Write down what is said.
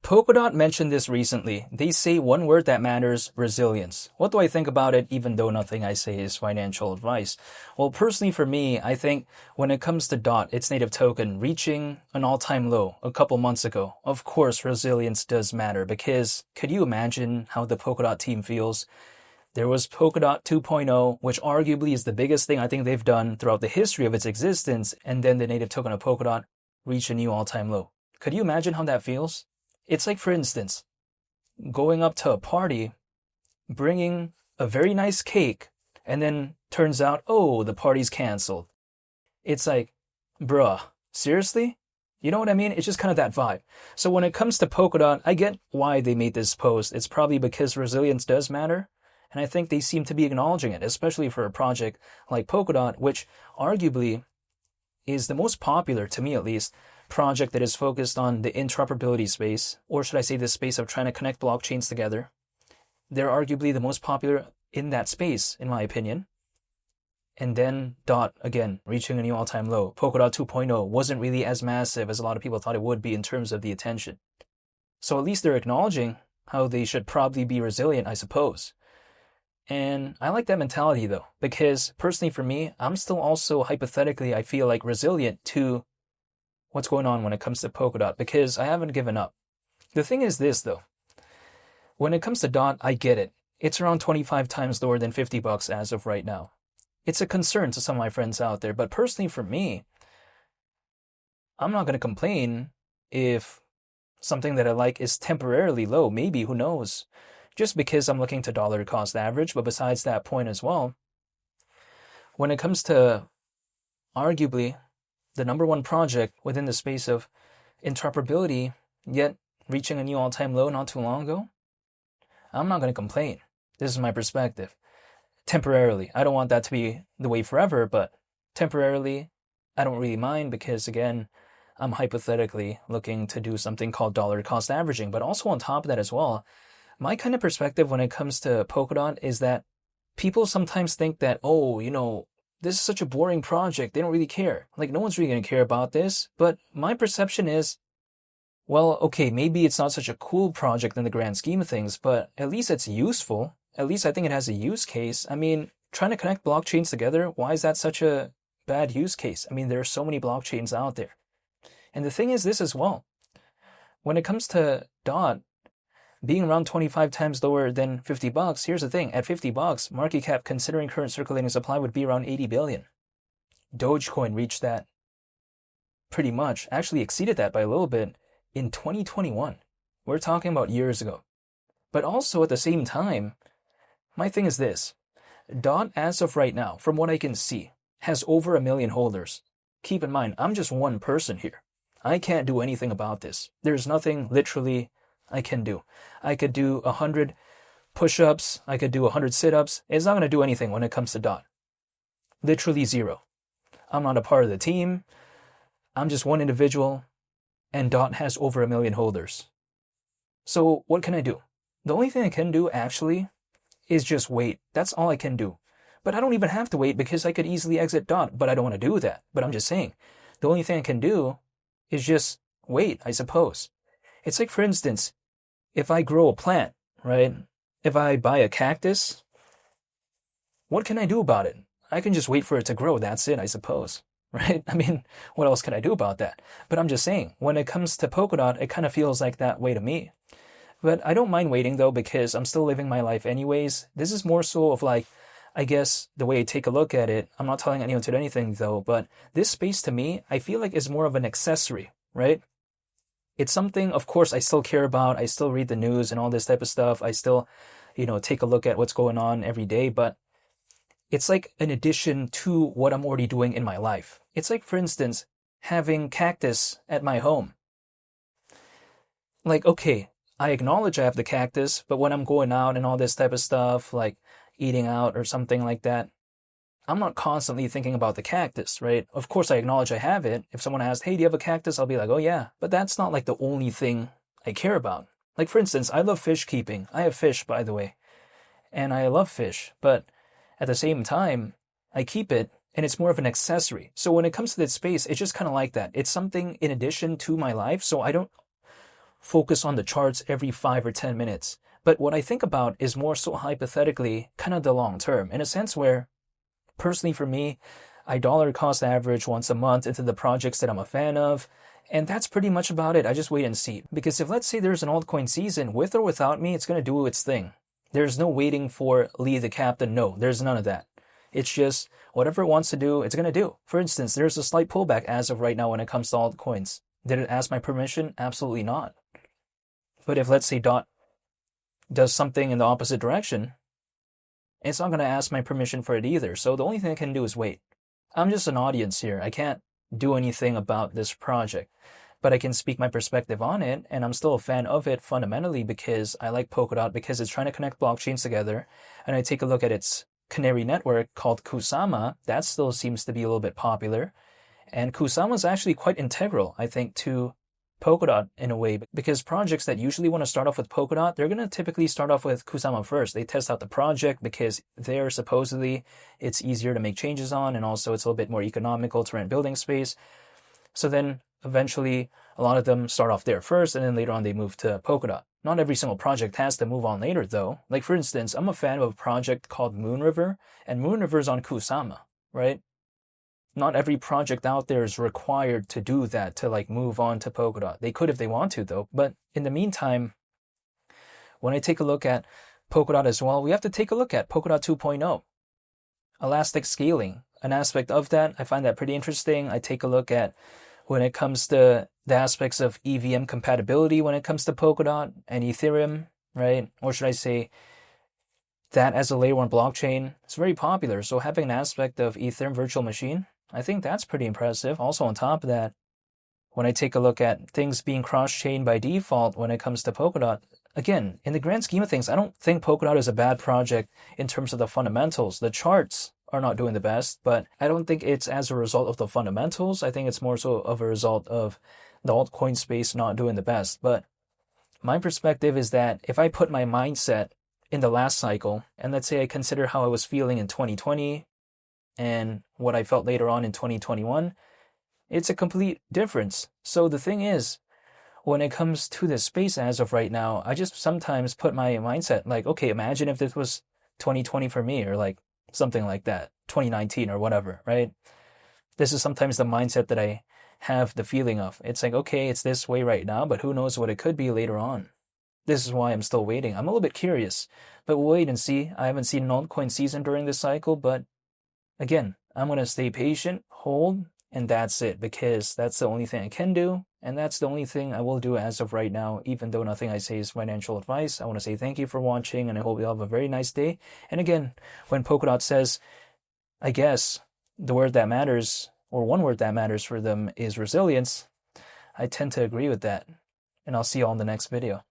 Polkadot mentioned this recently. They say one word that matters, resilience. What do I think about it, even though nothing I say is financial advice? Well, personally for me, I think when it comes to DOT, its native token, reaching an all-time low a couple months ago, of course resilience does matter because could you imagine how the Polkadot team feels? There was Polkadot 2.0, which arguably is the biggest thing I think they've done throughout the history of its existence, and then the native token of Polkadot reached a new all-time low. Could you imagine how that feels? It's like, for instance, going up to a party, bringing a very nice cake, and then turns out, oh, the party's canceled. It's like, bruh, seriously? You know what I mean? It's just kind of that vibe. So when it comes to Polkadot, I get why they made this post. It's probably because resilience does matter, and I think they seem to be acknowledging it, especially for a project like Polkadot, which arguably is the most popular, to me at least, project that is focused on the interoperability space, or should I say the space of trying to connect blockchains together. They're arguably the most popular in that space, in my opinion. And then DOT, again, reaching a new all-time low. Polkadot 2.0 wasn't really as massive as a lot of people thought it would be in terms of the attention. So at least they're acknowledging how they should probably be resilient, I suppose. And I like that mentality though, because personally for me, I'm still also hypothetically, I feel like resilient to what's going on when it comes to Polkadot, because I haven't given up. The thing is this though, when it comes to DOT, I get it. It's around 25 times lower than $50 as of right now. It's a concern to some of my friends out there, but personally for me, I'm not going to complain if something that I like is temporarily low. Maybe, who knows? Just because I'm looking to dollar cost average, but besides that point as well, when it comes to arguably the number one project within the space of interoperability, yet reaching a new all-time low not too long ago, I'm not going to complain. This is my perspective. Temporarily. I don't want that to be the way forever, but temporarily, I don't really mind because, again, I'm hypothetically looking to do something called dollar cost averaging. But also on top of that as well, my kind of perspective when it comes to Polkadot is that people sometimes think that, oh, this is such a boring project. They don't really care. Like, no one's really going to care about this. But my perception is, well, okay, maybe it's not such a cool project in the grand scheme of things, but at least it's useful. At least I think it has a use case. I mean, trying to connect blockchains together, why is that such a bad use case? I mean, there are so many blockchains out there. And the thing is this as well. When it comes to DOT being around 25 times lower than $50, here's the thing. At $50, market cap considering current circulating supply would be around 80 billion. Dogecoin reached that pretty much, actually exceeded that by a little bit in 2021. We're talking about years ago. But also at the same time, my thing is this. DOT, as of right now, from what I can see, has over 1 million holders. Keep in mind, I'm just one person here. I can't do anything about this. There's nothing literally I can do. I could do 100 push-ups. I could do 100 sit-ups. It's not going to do anything when it comes to DOT. Literally zero. I'm not a part of the team. I'm just one individual, and DOT has over 1 million holders. So what can I do? The only thing I can do, actually, is just wait. That's all I can do. But I don't even have to wait because I could easily exit DOT, but I don't want to do that. But I'm just saying, the only thing I can do is just wait, I suppose. It's like, for instance, if I grow a plant, right? If I buy a cactus, what can I do about it? I can just wait for it to grow. That's it, I suppose, right? I mean, what else can I do about that? But I'm just saying, when it comes to Polkadot, it kind of feels like that way to me. But I don't mind waiting though, because I'm still living my life anyways. This is more so of like, I guess the way I take a look at it, I'm not telling anyone to do anything though, but this space to me, I feel like is more of an accessory, right? It's something, of course, I still care about. I still read the news and all this type of stuff. I still, take a look at what's going on every day, but it's like an addition to what I'm already doing in my life. It's like, for instance, having cactus at my home. Like, okay, I acknowledge I have the cactus, but when I'm going out and all this type of stuff, like eating out or something like that, I'm not constantly thinking about the cactus, right? Of course, I acknowledge I have it. If someone asks, hey, do you have a cactus? I'll be like, oh yeah. But that's not like the only thing I care about. Like, for instance, I love fish keeping. I have fish, by the way. And I love fish. But at the same time, I keep it, and it's more of an accessory. So when it comes to that space, it's just kind of like that. It's something in addition to my life. So I don't focus on the charts every 5 or 10 minutes. But what I think about is more so hypothetically, kind of the long term, in a sense where, personally for me, I dollar cost average once a month into the projects that I'm a fan of, and that's pretty much about it. I just wait and see. Because if let's say there's an altcoin season, with or without me, it's going to do its thing. There's no waiting for Lee the captain. No, there's none of that. It's just whatever it wants to do, it's going to do. For instance, there's a slight pullback as of right now when it comes to altcoins. Did it ask my permission? Absolutely not. But if let's say DOT does something in the opposite direction, it's not going to ask my permission for it either. So the only thing I can do is wait. I'm just an audience here. I can't do anything about this project, but I can speak my perspective on it, and I'm still a fan of it fundamentally because I like Polkadot because it's trying to connect blockchains together, and I take a look at its canary network called Kusama. That still seems to be a little bit popular, and Kusama is actually quite integral, I think, to Polkadot in a way, because projects that usually want to start off with Polkadot, they're going to typically start off with Kusama first. They test out the project because there supposedly it's easier to make changes on, and also it's a little bit more economical to rent building space. So then eventually a lot of them start off there first, and then later on they move to Polkadot. Not every single project has to move on later though. Like for instance, I'm a fan of a project called Moonriver, and Moonriver is on Kusama, right? Not every project out there is required to do that, to like move on to Polkadot. They could if they want to though. But in the meantime, when I take a look at Polkadot as well, we have to take a look at Polkadot 2.0. Elastic scaling, an aspect of that. I find that pretty interesting. I take a look at when it comes to the aspects of EVM compatibility when it comes to Polkadot and Ethereum, right? Or should I say that as a layer 1 blockchain, it's very popular. So having an aspect of Ethereum virtual machine, I think that's pretty impressive. Also on top of that, when I take a look at things being cross-chain by default when it comes to Polkadot, again, in the grand scheme of things, I don't think Polkadot is a bad project in terms of the fundamentals. The charts are not doing the best, but I don't think it's as a result of the fundamentals. I think it's more so of a result of the altcoin space not doing the best. But my perspective is that if I put my mindset in the last cycle, and let's say I consider how I was feeling in 2020 and what I felt later on in 2021, it's a complete difference. So the thing is, when it comes to this space as of right now, I just sometimes put my mindset like, okay, imagine if this was 2020 for me, or like something like that, 2019 or whatever, right? This is sometimes the mindset that I have the feeling of. It's like, okay, it's this way right now, but who knows what it could be later on. This is why I'm still waiting. I'm a little bit curious, but we'll wait and see. I haven't seen an altcoin season during this cycle, but again, I'm going to stay patient, hold, and that's it, because that's the only thing I can do, and that's the only thing I will do as of right now, even though nothing I say is financial advice. I want to say thank you for watching, and I hope you have a very nice day. And again, when Polkadot says, I guess, the word that matters, or one word that matters for them is resilience, I tend to agree with that. And I'll see you all in the next video.